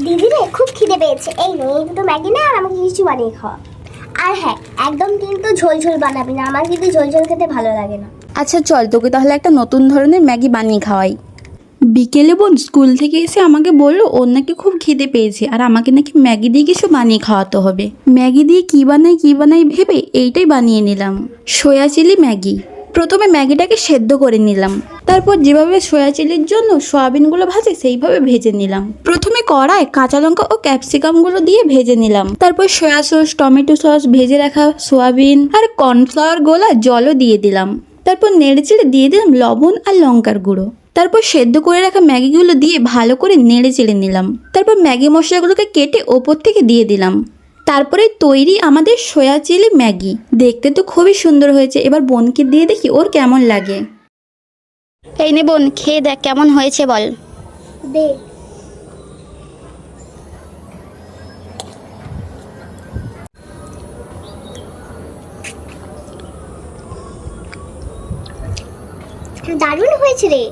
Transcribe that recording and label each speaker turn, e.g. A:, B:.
A: দিদি রে খুব খিদে পেয়েছে, এই নে এই দুটো ম্যাগি না আর আমাকে কিছু বানিয়ে খাওয়া। আর হ্যাঁ, একদম কিন্তু ঝোল ঝোল বানাবি না, আমার কিন্তু ঝোল ঝোল খেতে ভালো লাগে না।
B: আচ্ছা চল, তোকে তাহলে একটা নতুন ধরনের ম্যাগি বানিয়ে খাওয়াই। বিকেলে বোন স্কুল থেকে এসে আমাকে বললো ওর নাকি খুব খিদে পেয়েছে আর আমাকে নাকি ম্যাগি দিয়ে কিছু বানিয়ে খাওয়াতে হবে। ম্যাগি দিয়ে কী বানাই ভেবে এইটাই বানিয়ে নিলাম, সয়া চিলি ম্যাগি। প্রথমে ম্যাগিটাকে সেদ্ধ করে নিলাম, তারপর যেভাবে সয়া চিলির জন্য সয়াবিনগুলো ভাজে সেইভাবে ভেজে নিলাম। প্রথমে কড়ায় কাঁচা লঙ্কা ও ক্যাপসিকামগুলো দিয়ে ভেজে নিলাম, তারপর সয়া সস, টমেটো সস, ভেজে রাখা সয়াবিন আর কর্নফ্লাওয়ার গোলা জলও দিয়ে দিলাম। তারপর নেড়েচেড়ে দিয়ে দিলাম লবণ আর লঙ্কার গুঁড়ো। তারপর সেদ্ধ করে রাখা ম্যাগিগুলো দিয়ে ভালো করে নেড়ে চেড়ে নিলাম। তারপর ম্যাগি মশলাগুলোকে কেটে ওপর থেকে দিয়ে দিলাম। তারপরে তৈরি আমাদের সয়া চিলি ম্যাগি। দেখতে তো খুবই সুন্দর হয়েছে, এবার বোনকে দিয়ে দেখি ওর কেমন লাগে। এই নে বোন, খেয়ে দেখ কেমন হয়েছে বল।
A: দে। দারুণ হয়েছে রে।